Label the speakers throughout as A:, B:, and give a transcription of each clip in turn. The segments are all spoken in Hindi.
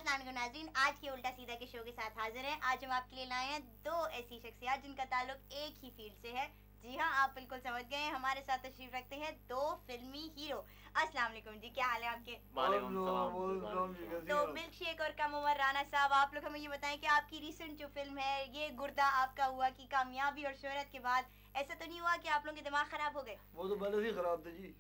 A: अस्सलाम वालेकुम नाज़रीन, आज के उल्टा सीधा के शो के साथ हाजिर हैं। आज हम आपके लिए लाए हैं दो ऐसी शख्सियत जिनका ताल्लुक एक ही फील्ड से है। जी हाँ, आप बिल्कुल समझ गए हैं। हमारे साथ तशरीफ रखते हैं दो फिल्मी हीरो। अस्सलाम वालेकुम जी, क्या हाल है आपके? तो मिल्क शेक और कम उमर राना साहब, आप लोग हमें ये बताएं कि आपकी रिसेंट जो फिल्म है ये गुर्दा आपका हुआ कि कामयाबी और शोहरत के बाद ऐसा तो नहीं हुआ कि आप लोगों के दिमाग खराब हो गए?
B: वो तो पहले से ही खराब थे जी।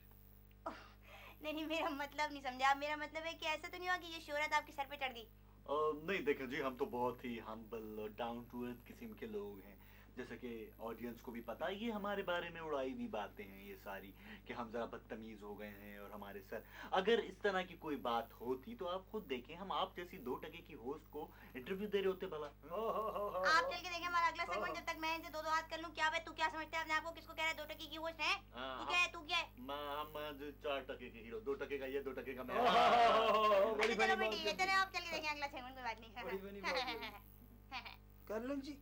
A: नहीं, मेरा मतलब नहीं समझा। मेरा मतलब है कि ऐसा तो नहीं हुआ कि ये शोहरत आपके सर पे चढ़ गई?
C: नहीं देखें जी, हम तो बहुत ही हम्बल डाउन टू अर्थ किस्म के लोग हैं। जैसे कि ऑडियंस को भी पता है, ये हमारे बारे में उड़ाई हुई बातें हैं ये सारी, कि हम जरा बदतमीज हो गए हैं और हमारे सर। अगर इस तरह की कोई बात होती तो आप खुद देखें, हम आप जैसी 2 टके की होस्ट को इंटरव्यू दे रहे होते भला।
A: आप चल के देखें हमारा अगला सेगमेंट, जब तक मैं इनसे दो हाथ कर लूं। क्या भाई, तू क्या समझता है अपने आप को? किसको कह रहा है 2 टके की होस्ट है? तू क्या है? तू क्या है?
C: हम 4 टके के हीरो, 2 टके का ये, 2 टके का मैं।
A: अच्छा चलो बेटी, ये चले आप चल के देखें अगला सेगमेंट, कोई बात नहीं।
B: कर लो जी।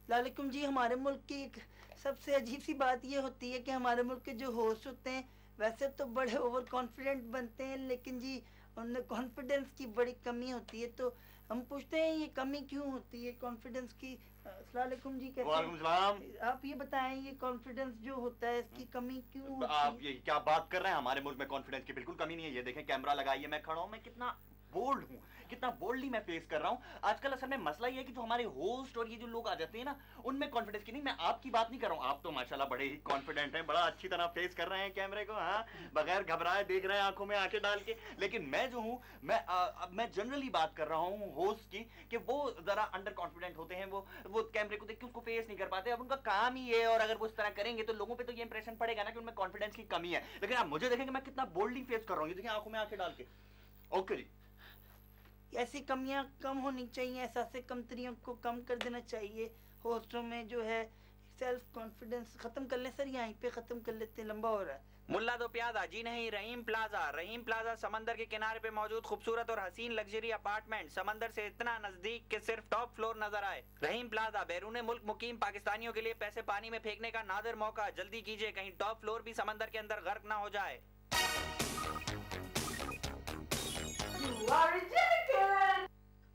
D: लालेकुम जी, हमारे मुल्क की एक सबसे अजीब सी बात ये होती है कि हमारे मुल्क के जो होस्ट होते हैं वैसे तो बड़े ओवर कॉन्फिडेंट बनते हैं, लेकिन जी उनमें कॉन्फिडेंस की बड़ी कमी होती है। तो हम पूछते हैं ये कमी क्यों होती है कॉन्फिडेंस की? अस्सलाम वालेकुम जी, कैसे
C: वालेकुम सलाम।
D: आप ये बताएं, ये कॉन्फिडेंस जो होता है इसकी कमी क्यों होती
C: आप
D: है?
C: ये क्या बात कर रहे हैं? हमारे मुल्क में कॉन्फिडेंस की बिल्कुल कमी नहीं है। ये देखें, कैमरा लगाइए, मैं खड़ा हूं, मैं कितना बोल्ड हूँ, कितना बोल्डली मैं फेस कर रहा हूँ। आजकल असल में मसला ये है कि जो हमारे होस्ट और ये जो लोग आ जाते हैं ना, उनमें कॉन्फिडेंस की नहीं, मैं आपकी बात नहीं कर रहा हूँ। आप तो माशाल्लाह बड़े ही कॉन्फिडेंट हैं, बड़ा अच्छी तरह फेस कर रहे हैं कैमरे को, हाँ, बगैर घबराए देख रहे हैं आंखों में आंखें डाल के। लेकिन मैं जो हूँ, मैं जनरली बात कर रहा हूँ होस्ट की, कि वो जरा अंडर कॉन्फिडेंट होते हैं। वो कैमरे को देख के उसको फेस नहीं कर पाते। अब उनका काम ही है, और अगर वो इस तरह करेंगे तो लोगों पे तो ये इंप्रेशन पड़ेगा ना कि उनमें कॉन्फिडेंस की कमी है। लेकिन आप मुझे देखेंगे मैं कितना बोल्डली फेस कर रहा हूँ, ये देखिए आंखों में आंखें डाल के। ओके जी।
D: ऐसी कमियां कम होनी चाहिए, ऐसे कमतरियों को कम कर देना चाहिए होस्टों में जो है। सेल्फ कॉन्फिडेंस खत्म कर लें सर, यहीं पे खत्म कर लेते हैं, लंबा हो रहा है।
E: मुल्ला दो प्याजा, जी नहीं, रहीम प्लाजा समंदर के किनारे पे मौजूद खूबसूरत और हसीन लग्जरी अपार्टमेंट, समंदर से इतना नजदीक कि सिर्फ टॉप फ्लोर नजर आए। रहीम प्लाजा, बैरून मुल्क मुकीम पाकिस्तानियों के लिए पैसे पानी में फेंकने का नादिर मौका। जल्दी कीजिए, कहीं टॉप फ्लोर भी समंदर के अंदर गर्क ना हो जाए।
F: You are rejected!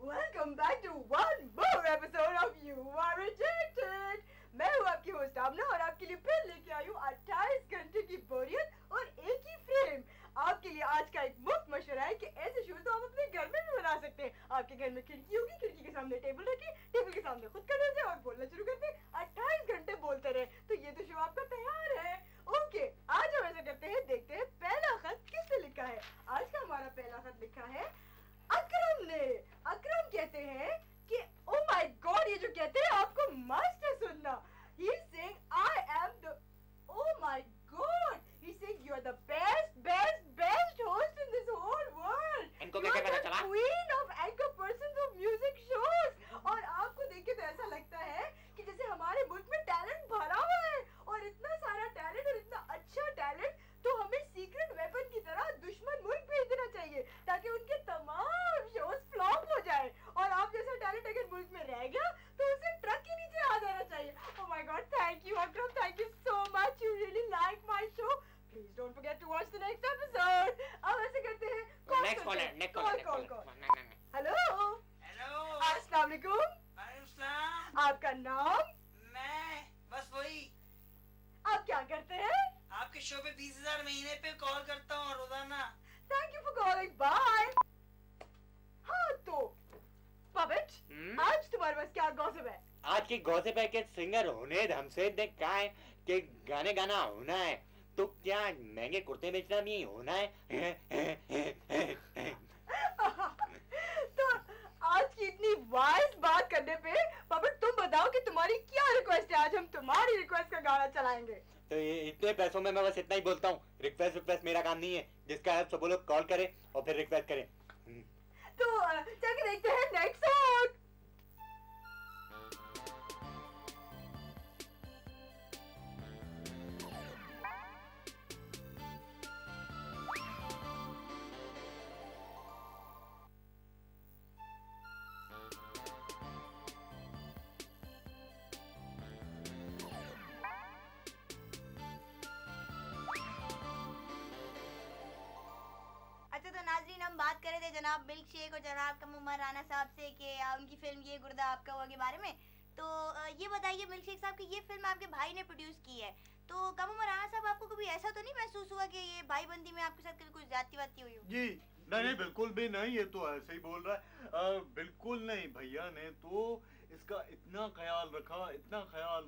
F: Welcome back to one more episode of You Are Rejected! मैं हूँ आपकी होस्ट आमना और आपके लिए फिर लेके आई हूँ 28 घंटे की बोरियत और एक ही फ्रेम। आपके लिए आज का एक मुफ्त मशवरा है कि ऐसे शो तो आप अपने घर में भी बना सकते हैं। आपके घर में खिड़की होगी, खिड़की के सामने टेबल रखिए, टेबल के सामने खुद खड़े हो जाए और बोलना शुरू कर दें। 28 घंटे बोलते रहे, तो ये तो शो आपका तैयार है। ओके, आज हम ऐसा करते हैं, देखते हैं पहला खत किसने लिखा है। आज का हमारा पहला खत लिखा है अकरम ने। अकरम कहते हैं कि ओ माय गॉड, ये जो कहते हैं आपको मस्त है सुनना। He is saying I am the, oh my God, he is saying you are the best host in this whole world.
E: इनको क्या पता चला?
F: Queen of anchor persons of music shows. और आपको देख के तो ऐसा लगता है कि जैसे हमारे मुल्क में टैलेंट भरा हुआ है, और इतना सारा टैलेंट और इतना अच्छा टैलेंट, तो हमें सीक्रेट वेपन की तरह दुश्मन मुल्क भेज देना चाहिए ताकि उनके तमाम शोज फ्लॉप हो जाए। और आप जैसा टैलेंट अगर मुल्क में रह गया तो उसे ट्रक के नीचे आ जाना चाहिए। Oh my God, thank you Akram, thank you so much, you really like my show. Please don't forget to watch the next episode. अब ऐसे करते हैं,
E: नेक्स्ट कॉलर।
F: हेलो
E: हेलो,
F: अस्सलाम वालेकुम,
E: वालेकुम।
F: आपका नाम?
E: मैं बस वही
F: आप क्या करते हैं?
E: आपके शो पे 20,000 महीने पे कॉल करता हूँ रोजाना।
F: Thank you for calling, bye. हाँ तो पपेट, आज तुम्हारे पास क्या गॉसिप है?
G: आज की गॉसिप है कि सिंगर हुनैद हमसे ने कहा है कि गाने गाना होना है, तो क्या महंगे कुर्ते बेचना भी होना है?
F: तो आज की इतनी वाइज बात करने पे पपेट, तुम बताओ कि तुम्हारी क्या रिक्वेस्ट है। आज हम तुम्हारी रिक्वेस्ट का गाना चलाएंगे।
G: तो ये इतने पैसों में मैं बस इतना ही बोलता हूँ, रिक्वेस्ट मेरा काम नहीं है। जिसका है सब लोग कॉल करें और फिर रिक्वेस्ट करें।
F: तो चल के देखते हैं नेक्स्ट सॉन्ग।
A: अच्छा तो नाजरीन, हम बात कर रहे थे जनाब मिल्क शेक और जनाब कमर राना साहब से कि उनकी फिल्म ये गुर्दा आपका हुआ के बारे में। तो ये बताइए मिल्क शेक साहब की ये फिल्म आपके भाई ने प्रोड्यूस की है, तो कमर राना साहब आपको कभी ऐसा तो नहीं महसूस हुआ कि ये भाई बंदी में आपके साथ कभी कुछ ज्यादती वाती हुई हो?
B: जी नहीं बिल्कुल भी नहीं, ये तो ऐसे ही बोल रहा है। बिल्कुल नहीं, भैया ने तो इसका इतना ख्याल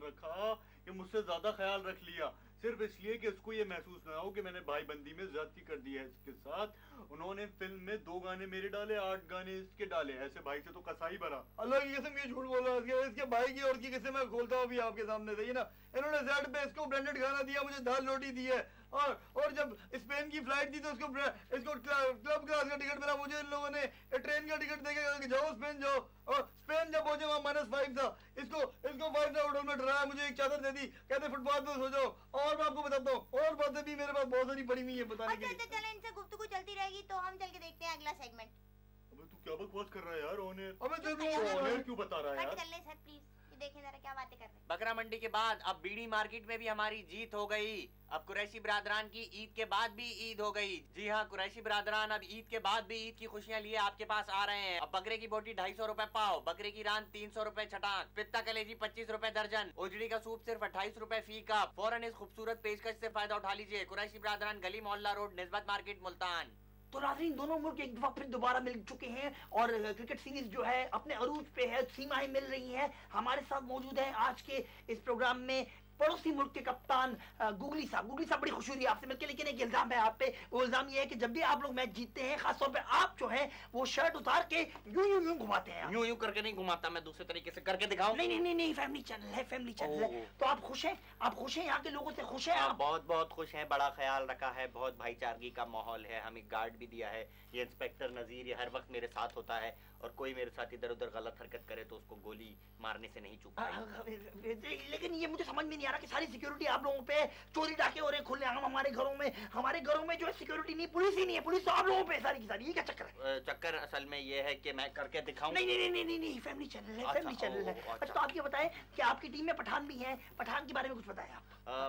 B: रखा कि मुझसे ज्यादा ख्याल रख लिया, सिर्फ इसलिए कि उसको ये महसूस ना हो कि मैंने भाई बंदी में ज्यादती कर दी है इसके साथ। उन्होंने फिल्म में 2 गाने मेरे डाले, 8 गाने इसके डाले। ऐसे भाई से तो कसाई भरा। अल्लाह की कसम ये झूठ बोल रहा है, इसके भाई की और की कसम मैं खोलता हूँ अभी आपके सामने से। ये ना इन्होंने जेड पे इसको ब्रांडेड खाना दिया, मुझे दाल रोटी दी है, और जब स्पेन की फ्लाइट थी तो इसको क्लब क्लास का टिकट मिला, मुझे इन लोगों ने ट्रेन का टिकट देके जाओ स्पेन जाओ, और स्पेन जब पहुंचे वहाँ -5 था, इसको 5 स्टार होटल में डराया, मुझे एक चादर दे दी, कहते फुटपाथ पे सो जाओ। और मैं आपको बताता हूँ और बातें भी मेरे पास बहुत सारी पड़ी हुई है बताने के लिए।
A: अच्छा चलें, इनसे गुफ्तगू चलती रहेगी तो हम चल के देखते हैं अगला सेगमेंट।
B: अबे तू क्या बकवास कर रहा है यार ऑन एयर? अबे
A: चुप रहिए।
B: ऑन एयर क्यों बता रहा है
A: कट
B: यार?
A: कर ले सर प्लीज, ये देखें जरा क्या बातें कर रहे हैं।
G: बकरा मंडी के बाद अब बीड़ी मार्केट में भी हमारी जीत हो गई। अब कुरैशी बिरादरान की ईद के बाद भी ईद हो गई। जी हाँ, कुरैशी बिरादरान अब ईद के बाद भी ईद की खुशियाँ लिए आपके पास आ रहे हैं। अब बकरे की बोटी 250 रुपए पाव, बकरे की रान 300 रुपए छटाक, पित्ता कलेजी 25 रुपए दर्जन, उजड़ी का सूप सिर्फ 28 रुपए फी कप। फौरन इस खूबसूरत पेशकश से फायदा उठा लीजिए। कुरैशी बिरादरान, गली मोहल्ला रोड, निस्बत मार्केट, मुल्तान।
D: तो नाज़रीन, दोनों मुल्क एक दफा फिर दोबारा मिल चुके हैं और क्रिकेट सीरीज जो है अपने अरूज पे है, सीमाएं मिल रही हैं। हमारे साथ मौजूद है आज के इस प्रोग्राम में पड़ोसी मुल्क के कप्तान गुगली साहब। बड़ी खुशी हुई आपसे मिलकर, लेकिन एक इल्जाम है आप पे। वो इल्जाम ये है कि जब भी आप लोग मैच जीतते हैं, खासतौर पे आप जो है वो शर्ट उतार के यूं घुमाते हैं।
G: यूं करके नहीं घुमाता, मैं दूसरे तरीके से करके दिखाऊं।
D: नहीं, फैमिली चैनल है। तो आप खुश हैं? यहाँ के लोगों से खुश हैं आप?
G: बहुत खुश हैं। बड़ा ख्याल रखा है, बहुत भाईचारगी का माहौल है। हमें गार्ड भी दिया है, ये इंस्पेक्टर नजीर, ये हर वक्त मेरे साथ होता है, और कोई मेरे साथ इधर उधर गलत हरकत करे तो उसको गोली मारने से नहीं चूकता।
D: लेकिन ये मुझे समझ में नहीं आ रहा कि सारी सिक्योरिटी आप लोगों पे, चोरी डाके हो रहे खुलेआम हमारे घरों में जो है सिक्योरिटी नहीं, पुलिस ही नहीं है, पुलिस तो आप लोगों पे सारी की सारी। ये क्या चक्कर है?
G: चक्कर असल में ये है कि मैं करके दिखाऊं।
D: नहीं, फैमिली चैनल है। अच्छा तो आप ये बताएं कि आपकी टीम में पठान भी है, पठान के बारे में कुछ बताएं आप।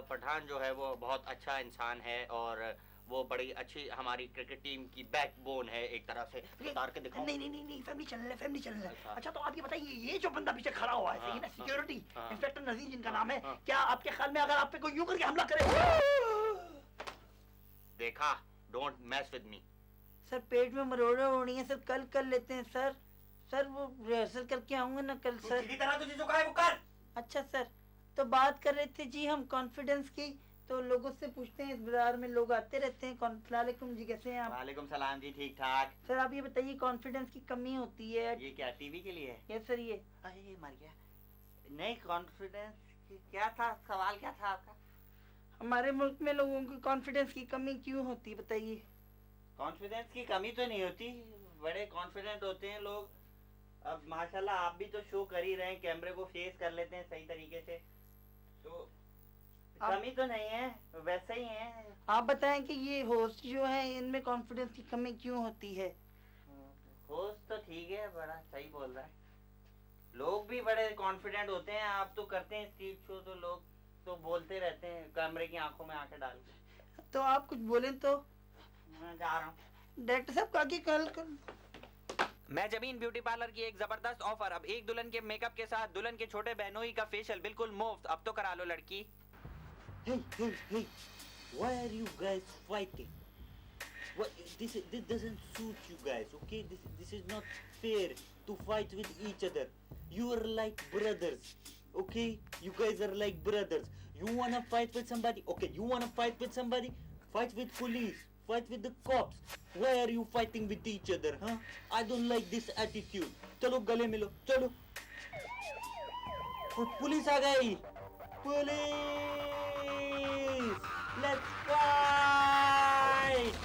G: पठान जो है वो बहुत अच्छा इंसान है और वो बड़ी अच्छी हमारी क्रिकेट टीम की बैकबोन है, एक तरह से उतार के दिखाऊं।
D: नहीं, फैमिली चैनल है। अच्छा तो आप ये बताइए, ये जो बंदा पीछे खड़ा हुआ है, सही ना, सिक्योरिटी इंस्पेक्टर नजीर जिनका नाम है, क्या आपके ख्याल में अगर आप पे कोई यूं करके हमला करे?
G: देखा, डोंट मैस विद मी।
D: सर पेट में मरोड़े होनी है सर, कल कर लेते हैं सर वो रिहर्सल करके आऊंगा ना कल सर।
G: सीधी तरह तुझे जो कहा है वो कर।
D: अच्छा सर, तो बात कर रहे थे जी हम कॉन्फिडेंस की, तो लोगों से पूछते हैं, इस बाजार में लोग आते रहते हैं। अस्सलामुअलैकुम जी, कैसे हैं आप?
G: वालेकुम सलाम जी, ठीक ठाक।
D: सर आप ये बताइए, कॉन्फिडेंस की कमी होती है?
G: ये क्या टीवी के लिए है?
D: Yes sir. ये
G: अरे मर गया। नहीं, कॉन्फिडेंस क्या था, सवाल क्या था आपका?
D: हमारे मुल्क में लोगों की कॉन्फिडेंस की कमी क्यों होती है बताइए?
G: कॉन्फिडेंस की कमी तो नहीं होती, बड़े कॉन्फिडेंट होते हैं लोग। अब माशाल्लाह आप भी तो शो कर ही रहे हैं, कैमरे को फेस कर लेते हैं सही तरीके से, तो कमी तो नहीं है, वैसे ही है।
D: आप बताएं कि ये होस्ट जो है इनमें कॉन्फिडेंस की कमी क्यों होती है?
G: होस्ट तो ठीक है, बड़ा सही बोल रहा है, लोग भी बड़े कॉन्फिडेंट होते हैं। आप तो करते हैं स्ट्रीट शो, तो लोग तो बोलते रहते हैं कैमरे की आंखों में आंखें डाल के।
D: तो आप कुछ बोलें तो।
G: मैं जा रहा हूँ।
D: डायरेक्टर साहब काकी कल
E: मैं जमीन ब्यूटी पार्लर की एक जबरदस्त ऑफर, अब एक दुल्हन के मेकअप के साथ दुल्हन के छोटे बहनोई का फेशियल बिल्कुल मुफ्त। अब तो करा लो लड़की।
H: Hey, why are you guys fighting? This doesn't suit you guys, okay? This is not fair to fight with each other. You are like brothers, okay? You guys are like brothers. You wanna fight with somebody? Okay, you wanna fight with somebody? Fight with police, fight with the cops. Why are you fighting with each other, huh? I don't like this attitude. चलो गले मिलो, चलो। पुलिस आ गई। Police! Let's fight!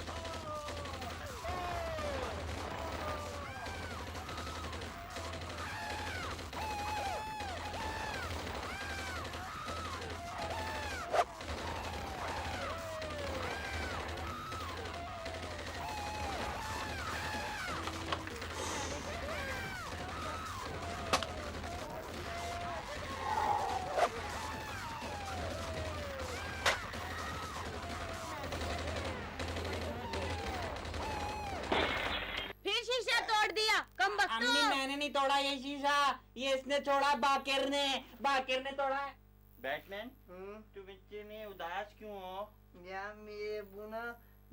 H: नहीं तोड़ा ये शीशा, ये इसने तोड़ा, बाकिर ने तोड़ा है। बैटमैन, तुम इतने उदास क्यों हो?
D: यार मेरे अब्बू ना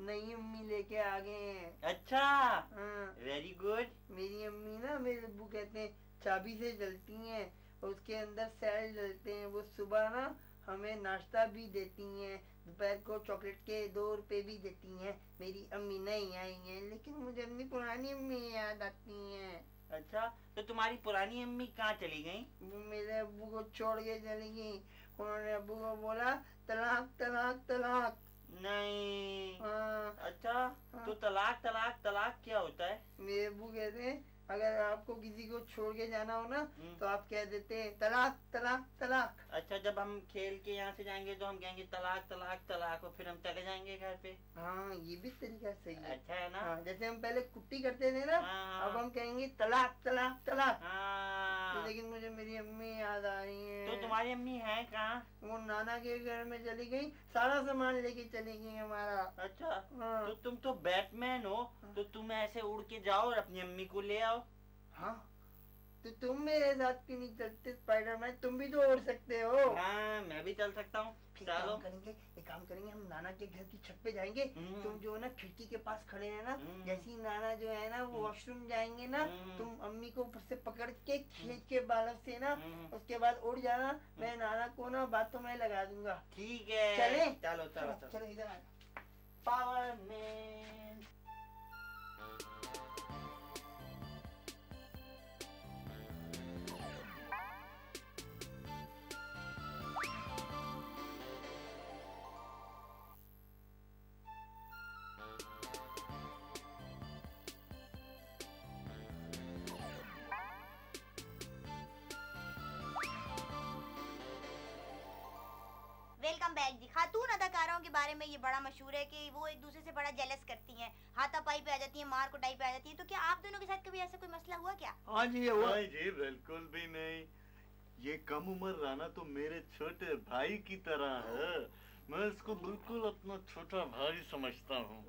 D: नई अम्मी लेके आ गए हैं।
H: अच्छा,
D: हाँ,
H: वेरी गुड।
D: मेरी अम्मी ना, मेरे अब्बू कहते हैं चाबी से जलती हैं, उसके अंदर सेल जलते हैं। वो सुबह ना हमें नाश्ता भी देती हैं, दोपहर को चॉकलेट के 2 रुपए भी देती हैं। मेरी अम्मी नहीं आई हैं, लेकिन मुझे अपनी पुरानी अम्मी याद आती हैं।
H: अच्छा, तो तुम्हारी पुरानी अम्मी कहाँ चली गई?
D: वो मेरे अब्बू को छोड़ के चली गई। उन्होंने अब्बू को बोला तलाक तलाक तलाक।
H: नहीं।
D: हाँ,
H: अच्छा,
D: हाँ।
H: तो तलाक क्या होता है?
D: मेरे अब्बू कहते हैं अगर आपको किसी को छोड़ के जाना हो ना,
H: हम्म।
D: तो आप कह देते हैं तलाक तलाक तलाक।
H: अच्छा, जब हम खेल के यहाँ से जाएंगे तो हम कहेंगे तलाक तलाक तलाक, और फिर हम चले जाएंगे घर पे।
D: हाँ, ये भी तरीका सही है।
H: अच्छा है ना?
D: हाँ, जैसे हम पहले कुट्टी करते थे ना,
H: हाँ।
D: अब हम कहेंगे तलाक तलाक तलाक।
H: हाँ।
D: लेकिन मुझे मेरी अम्मी याद आ रही है।
H: तो तुम्हारी अम्मी है कहाँ?
D: वो नाना के घर में चली गई, सारा सामान लेके चली गई हमारा।
H: अच्छा,
D: हाँ।
H: तो तुम तो बैटमैन हो, तो तुम ऐसे उड़ के जाओ और अपनी अम्मी को ले आओ।
D: हाँ, तो तुम मेरे साथ क्यों नहीं चलते स्पाइडरमैन? तुम भी तो उड़ सकते हो।
H: हाँ, मैं भी चल सकता हूँ।
D: फिर
H: चलो।
D: एक काम करेंगे, हम नाना के घर की छत पे जाएंगे।
H: हम्म।
D: तुम जो है ना खिड़की के पास खड़े हैं ना,
H: हम्म।
D: जैसे ही नाना जो है ना वो वॉशरूम जाएंगे ना,
H: हम्म।
D: तुम अम्मी को ऊपर से पकड़ के खींच के बालों से ना,
H: हम्म।
D: उसके बाद उड़ जाना। मैं नाना को ना बातों में लगा दूंगा।
H: ठीक है,
D: चले?
H: चलो चलो चलो।
D: चलो इधर आ।
H: Power man.
A: वेलकम बैक जी। खातून अदाकाराओं के बारे में ये बड़ा मशहूर है कि वो एक दूसरे से बड़ा जेलस करती हैं, हाथापाई पे आ जाती हैं, मार कुटाई पे आ जाती हैं। तो क्या आप दोनों के साथ कभी ऐसा कोई मसला हुआ क्या?
D: हाँ जी, ये हुआ।
B: नहीं जी, बिल्कुल भी नहीं। ये कम उम्र राना तो मेरे छोटे भाई की तरह है। मैं इसको बिल्कुल अपना छोटा भाई समझता हूँ।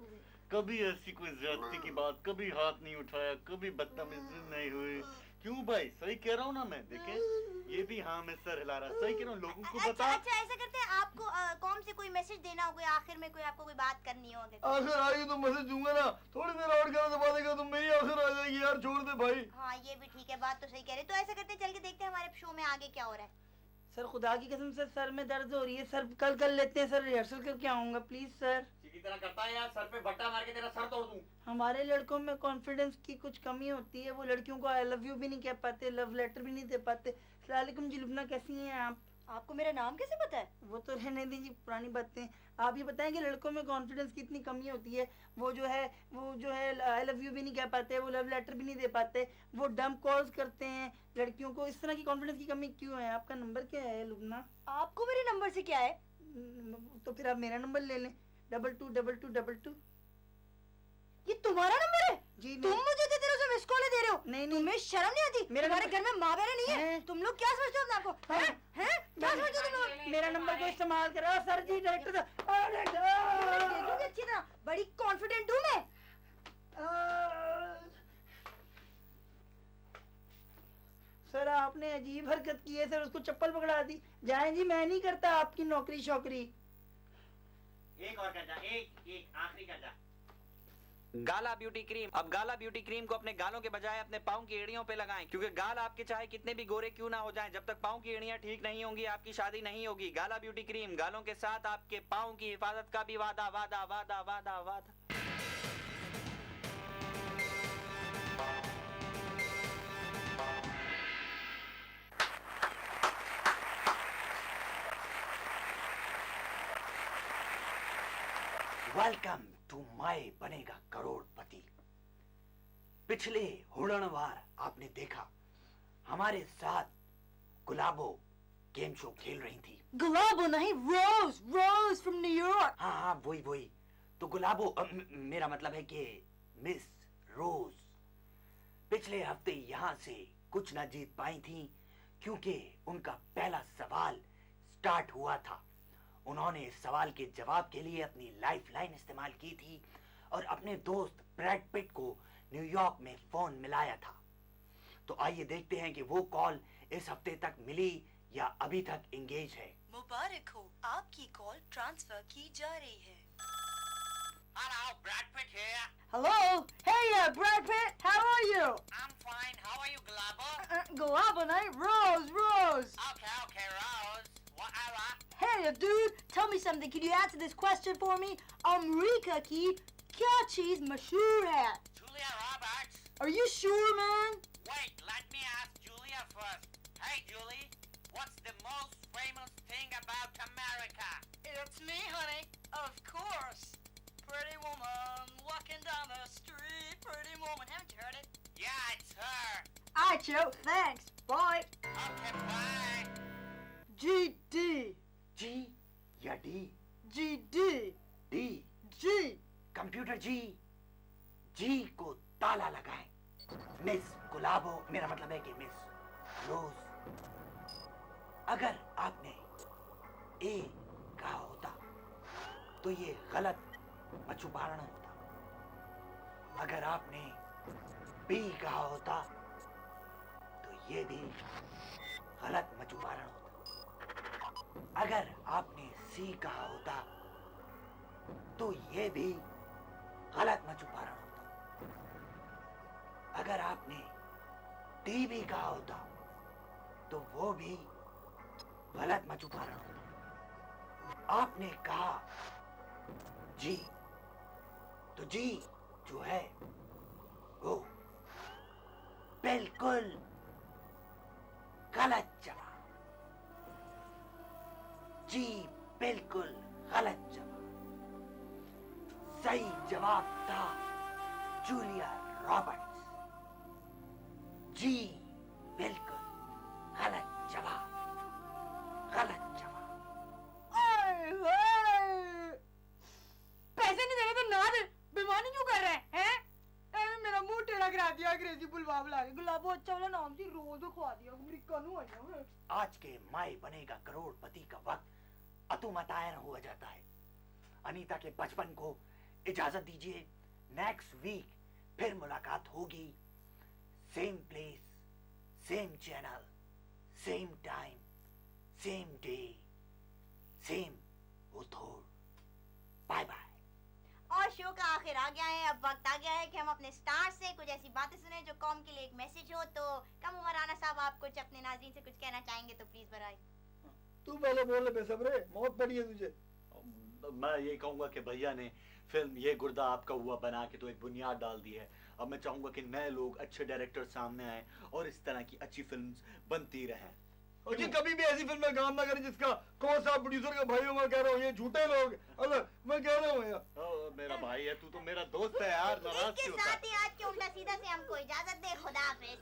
B: कभी ऐसी कोई ज्यादती की बात, कभी हाथ नहीं उठाया, कभी बदतमीजी नहीं हुई। क्यों भाई, सही कह रहा हूँ ना मैं? देखे, ये भी हाँ में सर हिला रहा। सही कह रहा हूँ, लोगों को
A: अच्छा
B: बता।
A: अच्छा, ऐसा करते हैं, आपको कौन से कोई मैसेज देना हो, कोई आखिर में कोई आपको कोई बात करनी हो अगर?
B: आखिर आई तो मैसेज दूंगा ना, थोड़ी देर और क्या दबा देगा तो मेरी आखिर आ जाएगी यार, छोड़ दे भाई।
A: हाँ, ये भी ठीक है, बात तो सही कह रहे। तो ऐसा करते हैं, चल के देखते हैं हमारे शो में आगे क्या हो रहा है।
D: सर खुदा की कसम से सर में दर्द हो रही है सर, कल कर लेते हैं सर, रिहर्सल करके आऊंगा प्लीज सर।
G: सीधी तरह करता है यार, सर पे बट्टा मार के तेरा सर तोड़ दूं।
D: हमारे लड़कों में कॉन्फिडेंस की कुछ कमी होती है, वो लड़कियों को आई लव यू भी नहीं कह पाते, लव लेटर भी नहीं दे पाते। सलामुअलैकुम जी लुबना, कैसी हैं आप?
A: आपको मेरा नाम कैसे पता है?
D: वो तो रहने दीजिए, पुरानी बातें। आप ये बताएं कि लड़कों में कॉन्फिडेंस की इतनी कमी होती है, वो जो है आई लव यू भी नहीं कह पाते, वो लव लेटर भी नहीं दे पाते, वो डम कॉल्स करते हैं लड़कियों को। इस तरह की कॉन्फिडेंस की कमी क्यों है? आपका नंबर क्या है लुबना?
A: आपको मेरे नंबर से क्या है?
D: तो फिर आप मेरा नंबर ले लें, 222222।
A: ये तुम्हारा नंबर है?
D: जी
A: तुम मुझे देते रहो, मिस कॉल दे रहे हो?
D: नहीं नहीं,
A: तुम्हें शर्म नहीं आती?
D: मेरा
A: तुम्हारे
D: नंबर-
A: घर में माँ बहन नहीं है?
D: हैं?
A: तुम लोग क्या समझते हो अपने आप को? हैं? हैं? क्या समझते हो तुम लोग?
D: मेरा नंबर को इस्तेमाल करो सर जी, डायरेक्टर
A: देखोगे अच्छी तरह, बड़ी कॉन्फिडेंट हूँ मैं।
D: सर आपने अजीब हरकत की है सर, उसको चप्पल पकड़ा दी। जाएं जी, मैं नहीं करता आपकी नौकरी शौकरी।
G: एक और कर जा, एक आखिरी कर जा।
E: गाला ब्यूटी क्रीम। अब गाला ब्यूटी क्रीम को अपने गालों के बजाय अपने पाँव की एड़ियों पे लगाएं, क्योंकि गाल आपके चाहे कितने भी गोरे क्यों ना हो जाएं, जब तक पाँव की एड़ियां ठीक नहीं होंगी आपकी शादी नहीं होगी। गाला ब्यूटी क्रीम, गालों के साथ आपके पाँव की हिफाजत का भी वादा वादा वादा वादा वादा।
C: वेलकम टू माय बनेगा करोड़पति। पिछले हुड़नवार आपने देखा हमारे साथ गुलाबो गेम शो खेल रही थी।
A: गुलाबो नहीं, रोज, रोज फ्रॉम न्यूयॉर्क।
C: हाँ हाँ, वही। तो गुलाबो मेरा मतलब है कि मिस रोज पिछले हफ्ते यहाँ से कुछ ना जीत पाई थी, क्योंकि उनका पहला सवाल स्टार्ट हुआ था। उन्होंने इस सवाल के जवाब के लिए अपनी लाइफलाइन इस्तेमाल की थी और अपने दोस्त ब्रैड पिट को न्यूयॉर्क में फोन मिलाया था। तो आइए देखते हैं कि वो कॉल इस हफ्ते तक मिली या अभी तक एंगेज है।
I: मुबारक हो, आपकी कॉल ट्रांसफर की जा रही है।
G: Hello, Brad Pitt here.
F: Hello? Hey, Brad Pitt, how are you?
G: I'm fine. How are you, Glabo?
F: Galaba night, Rose, Rose.
G: Okay, Rose. Whatever.
F: Hey, dude, tell me something. Can you answer this question for me? America की क्या चीज मशहूर है?
G: Julia Roberts.
F: Are you sure, man?
G: Wait, let me ask Julia first. Hey, Julie, what's the most famous thing about America?
I: It's me, honey. Of course. Pretty woman walking down the street. Pretty woman. Haven't you heard it?
G: Yeah, it's her.
F: Alright, Joe. Thanks. Bye.
G: Okay, bye.
F: GD.
C: जी या D?
F: GD.
C: D.
F: G.
C: Computer G, G को ताला लगाएं। मिस गुलाबो, मेरा मतलब है कि मिस रोज, अगर आपने ए कहा होता तो ये गलत मछुपारण होता। अगर आपने बी कहा होता तो ये भी गलत मछुपारण होता। अगर आपने सी कहा होता तो ये भी गलत मछुपारण होता। अगर आपने डी भी कहा होता तो वो भी गलत मछुपारण होता। आपने कहा जी, तो जी जो है वो बिल्कुल गलत जवाब। जी बिल्कुल गलत जवाब। सही जवाब था जूलिया रॉबर्ट्स। जी बिल्कुल गलत जवाब, गलत जवाब।
F: पैसे नहीं देने तो ना दे। बेईमानी क्यों कर रहे हैं? मेरा मुंह टेढ़ा करा दिया अंग्रेजी बुलवा बुला के। गुलाबो अच्छा वाला नाम थी, रोज खवा दिया। अमेरिका नु आया है।
C: आज के माई बनेगा करोड़पति का वक्त अतुमतायन हुआ जाता है। अनीता के बचपन को इजाजत दीजिए। नेक्स्ट वीक फिर मुलाकात होगी। Same place, same channel, same time, same day, same उथोड़। Bye bye.
A: और शो का आखिर आ गया है। अब वक्त आ गया है कि हम अपने स्टार से कुछ ऐसी बातें सुने जो कौम के लिए एक मैसेज हो। तो कम उमर राना साहब, आप कुछ अपने नाज़रीन से कुछ कहना चाहेंगे तो प्लीज बराए।
J: तू पहले बोल ले बेसब्रे, मौत पड़ी है तुझे।
B: मैं ये कहूंगा कि भैया ने फिल्म ये गुर्दा आपका हुआ बना के तो एक बुनियाद डाल दी है। अब मैं चाहूंगा कि नए लोग, अच्छे डायरेक्टर सामने आए और इस तरह की अच्छी फिल्म्स बनती रहें।
J: और जी कभी भी ऐसी फिल्म में काम ना करें जिसका कौन सा प्रोड्यूसर का भाई हूँ। मैं कह रहा हूँ ये झूठे लोग। अल्लाह, मैं कह रहा हूँ यार।
B: मेरा भाई है, तू तो मेरा दोस्त है यार। नाराज
A: इसके
B: क्यों होता है?
A: साथ ही आज के उल्टा सीधा से हमको इजाजत दे। खुदा हाफिज।